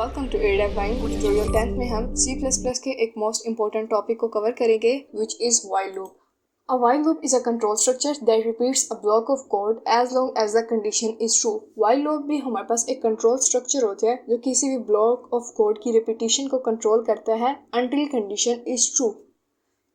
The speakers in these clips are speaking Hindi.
वेलकम टू एडाफाइन ट्यूटोरियल 10th में हम C++ के एक मोस्ट इम्पोर्टेंट टॉपिक को कवर करेंगे which is while loop. A while loop is a control structure that repeats a block of code as long as the condition is true. While loop भी हमारे पास एक कंट्रोल स्ट्रक्चर होता है जो किसी भी ब्लॉक ऑफ कोड की रिपीटिशन को कंट्रोल करता है until condition is true.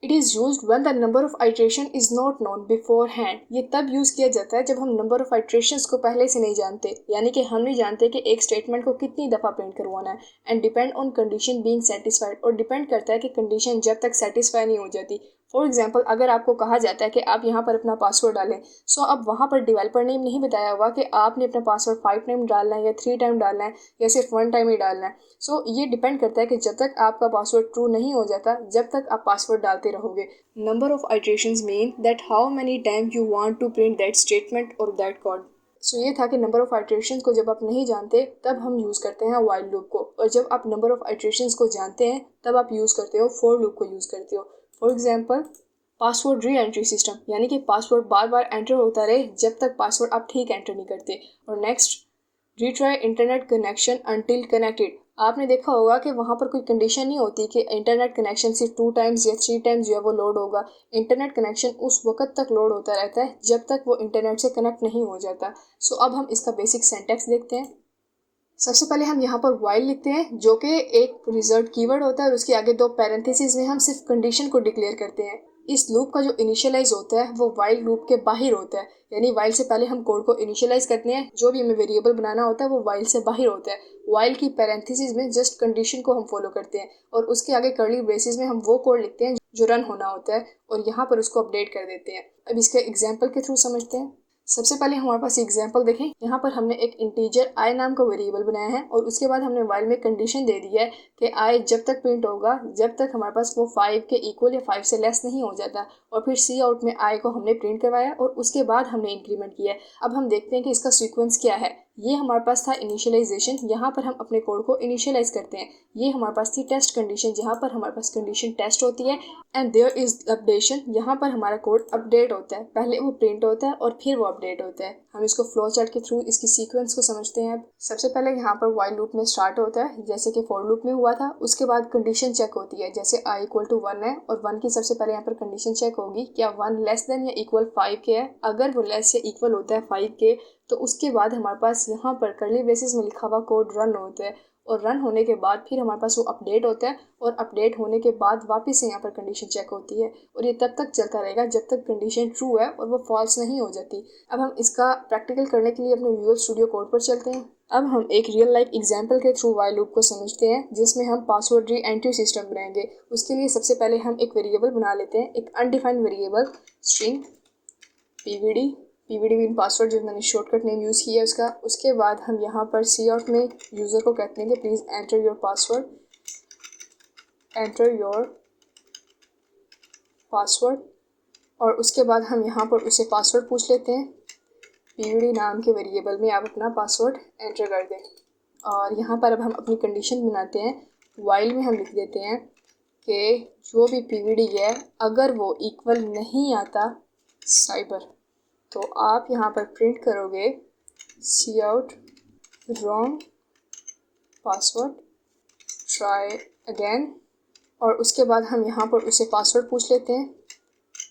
It is used when the number of iteration is not known beforehand. ये तब यूज़ किया जाता है जब हम नंबर ऑफ iterations को पहले से नहीं जानते, यानी कि हम नहीं जानते कि एक स्टेटमेंट को कितनी दफ़ा प्रिंट करवाना है and depend on condition being satisfied, और डिपेंड करता है कि कंडीशन जब तक सेटिस्फाई नहीं हो जाती. फॉर एग्जाम्पल, अगर आपको कहा जाता है कि आप यहाँ पर अपना पासवर्ड डालें, सो अब वहाँ पर डेवलपर ने नहीं बताया हुआ कि आपने अपना पासवर्ड 5 टाइम डालना है या 3 टाइम डालना है या सिर्फ 1 टाइम ही डालना है. सो ये डिपेंड करता है कि जब तक आपका पासवर्ड ट्रू नहीं हो जाता, जब तक आप पासवर्ड डालते रहोगे. Number of iterations mean that how many times you want to print that statement or that code. सो ये था कि नंबर ऑफ iterations को जब आप नहीं जानते तब हम यूज़ करते हैं while loop को, और जब आप नंबर ऑफ iterations को जानते हैं तब आप यूज़ करते हो for loop को यूज़ करते हो. For example, password re entry system, यानी कि पासवर्ड बार बार एंटर होता रहे जब तक पासवर्ड आप ठीक एंटर नहीं करते. और next, retry internet connection until connected. आपने देखा होगा कि वहाँ पर कोई कंडीशन नहीं होती कि इंटरनेट कनेक्शन सिर्फ 2 टाइम्स या 3 टाइम्स जो है वो लोड होगा. इंटरनेट कनेक्शन उस वक्त तक लोड होता रहता है जब तक वो इंटरनेट से कनेक्ट नहीं हो जाता. सो अब हम इसका बेसिक सिंटैक्स देखते हैं. सबसे पहले हम यहाँ पर while लिखते हैं जो कि एक रिजल्ट कीवर्ड होता है और उसके आगे 2 पैरेंथेसिस में हम सिर्फ कंडीशन को डिक्लेयर करते हैं. इस लूप का जो इनिशियलाइज होता है वो while लूप के बाहर होता है, यानी while से पहले हम कोड को इनिशियलाइज करते हैं. जो भी हमें वेरिएबल बनाना होता है वो while से बाहर होता है. while की पैरेंथेसिस में जस्ट कंडीशन को हम फॉलो करते हैं और उसके आगे कर्ली ब्रेसेस में हम वो कोड लिखते हैं जो रन होना होता है और यहाँ पर उसको अपडेट कर देते हैं. अब इसके एग्जाम्पल के थ्रू समझते हैं. सबसे पहले हमारे पास एग्जाम्पल देखें. यहाँ पर हमने एक इंटीजर i नाम का वेरिएबल बनाया है और उसके बाद हमने while में कंडीशन दे दी है कि i जब तक प्रिंट होगा जब तक हमारे पास वो 5 के इक्वल या 5 से लेस नहीं हो जाता. और फिर सी आउट में i को हमने प्रिंट करवाया और उसके बाद हमने इंक्रीमेंट किया. अब हम देखते हैं कि इसका सीक्वेंस क्या है. ये हमारे पास था इनिशियलाइजेशन, यहाँ पर हम अपने कोड को इनिशियलाइज करते हैं. ये हमारे पास थी टेस्ट कंडीशन, जहाँ पर हमारे पास कंडीशन टेस्ट होती है. एंड देयर इज अपडेशन, यहाँ पर हमारा कोड अपडेट होता है. पहले वो प्रिंट होता है और फिर वो अपडेट होता है. हम इसको फ्लो चार्ट के थ्रू इसकी सीक्वेंस को समझते हैं. सबसे पहले यहाँ पर while लूप में स्टार्ट होता है जैसे कि for लूप में हुआ था. उसके बाद कंडीशन चेक होती है, जैसे i इक्वल टू 1 है और 1 की सबसे पहले यहाँ पर कंडीशन चेक होगी क्या 1 लेस देन या इक्वल 5 के है. अगर वो लेस या इक्वल होता है 5 के तो उसके बाद हमारे पास यहाँ पर कर्ली ब्रेसेस में लिखा हुआ कोड रन होता है और रन होने के बाद फिर हमारे पास वो अपडेट होता है और अपडेट होने के बाद वापस से यहाँ पर कंडीशन चेक होती है और ये तब तक चलता रहेगा जब तक कंडीशन ट्रू है और वो फॉल्स नहीं हो जाती. अब हम इसका प्रैक्टिकल करने के लिए अपने विजुअल स्टूडियो कोड पर चलते हैं. अब हम एक रियल लाइफ एग्जाम्पल के थ्रू while लूप को समझते हैं जिसमें हम पासवर्ड री एंट्री सिस्टम बनाएंगे. उसके लिए सबसे पहले हम एक वेरिएबल बना लेते हैं, एक undefined variable string PVD mean password, जो मैंने शॉर्टकट नेम यूज़ किया है उसका. उसके बाद हम यहाँ पर सी आउट में यूज़र को कहते हैं कि प्लीज़ एंटर योर पासवर्ड और उसके बाद हम यहाँ पर उसे पासवर्ड पूछ लेते हैं. पीवीडी नाम के वेरिएबल में आप अपना पासवर्ड एंटर कर दें और यहाँ पर अब हम अपनी कंडीशन बनाते हैं. while में हम लिख देते हैं कि जो भी पीवीडी है अगर वो इक्वल नहीं आता साइबर, तो आप यहाँ पर प्रिंट करोगे cout wrong password try again. और उसके बाद हम यहाँ पर उसे पासवर्ड पूछ लेते हैं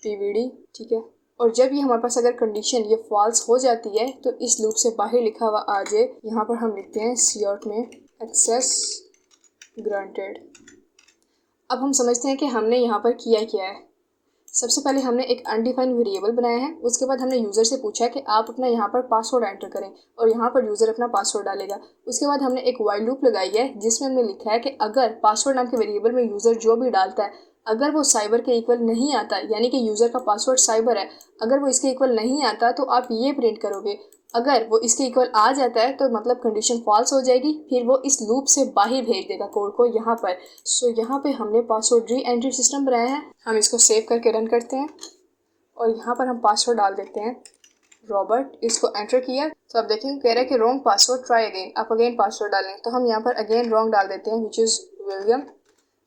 पीवीडी, ठीक है. और जब ये हमारे पास अगर कंडीशन ये फॉल्स हो जाती है तो इस लूप से बाहर लिखा हुआ आ जाए. यहाँ पर हम लिखते हैं सी आउट में एक्सेस ग्रांटेड. अब हम समझते हैं कि हमने यहाँ पर किया क्या है. सबसे पहले हमने एक अनडिफाइंड वेरिएबल बनाया है. उसके बाद हमने यूज़र से पूछा है कि आप अपना यहाँ पर पासवर्ड एंटर करें और यहाँ पर यूज़र अपना पासवर्ड डालेगा. उसके बाद हमने एक while लूप लगाई है जिसमें हमने लिखा है कि अगर पासवर्ड नाम के वेरिएबल में यूज़र जो भी डालता है अगर वो साइबर के इक्वल नहीं आता, यानी कि यूज़र का पासवर्ड साइबर है, अगर वो इसके इक्वल नहीं आता तो आप ये प्रिंट करोगे. अगर वो इसके इक्वल आ जाता है तो मतलब कंडीशन फॉल्स हो जाएगी, फिर वो इस लूप से बाहर भेज देगा कोड को यहाँ पर. सो यहाँ पे हमने पासवर्ड री एंट्री सिस्टम बनाया है. हम इसको सेव करके रन करते हैं और यहाँ पर हम पासवर्ड डाल देते हैं रॉबर्ट. इसको एंटर किया तो आप देखेंगे कह रहा है कि रॉन्ग पासवर्ड ट्राई अगेन, आप अगेन पासवर्ड डालें. तो हम यहाँ पर अगेन रॉन्ग डाल देते हैं विच इज़ विलियम.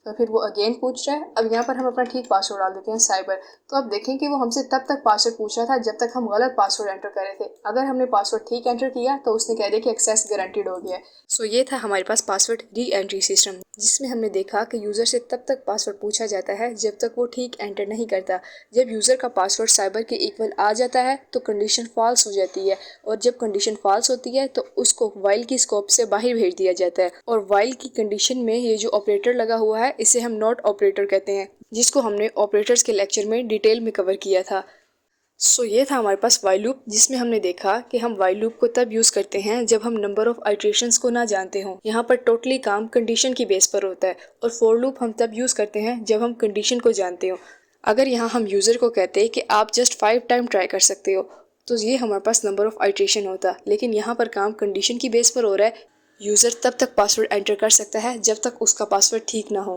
तो फिर वो अगेन पूछ रहा है। अब यहाँ पर हम अपना ठीक पासवर्ड डाल देते हैं साइबर। तो अब देखें कि वो हमसे तब तक पासवर्ड पूछ रहा था जब तक हम गलत पासवर्ड एंटर कर रहे थे। अगर हमने पासवर्ड ठीक एंटर किया तो उसने कह दिया कि एक्सेस गारंटीड हो गया है। सो ये था हमारे पास पासवर्ड री एंट्री सिस्टम, जिसमें हमने देखा कि यूज़र से तब तक पासवर्ड पूछा जाता है जब तक वो ठीक एंटर नहीं करता। जब यूज़र का पासवर्ड साइबर के इक्वल आ जाता है तो कंडीशन फॉल्स हो जाती है, और जब कंडीशन फॉल्स होती है तो उसको वाइल की स्कोप से बाहर भेज दिया जाता है। और वाइल की कंडीशन में ये जो ऑपरेटर लगा हुआ है इसे हम नॉट ऑपरेटर कहते हैं, जिसको हमने ऑपरेटर्स के लेक्चर में डिटेल में कवर किया था। सो ये था हमारे पास वाइल लूप, जिसमें हमने देखा कि हम वाइल लूप को तब यूज़ करते हैं जब हम नंबर ऑफ आइट्रेशंस को ना जानते हों। यहाँ पर टोटली काम कंडीशन की बेस पर होता है। और फॉर लूप हम तब यूज़ करते हैं जब हम कंडीशन को जानते हो। अगर यहाँ हम यूज़र को कहते हैं कि आप जस्ट 5 टाइम ट्राई कर सकते हो, तो ये हमारे पास नंबर ऑफ आइट्रेशन होता। लेकिन यहाँ पर काम कंडीशन की बेस पर हो रहा है। यूज़र तब तक पासवर्ड एंटर कर सकता है जब तक उसका पासवर्ड ठीक ना हो।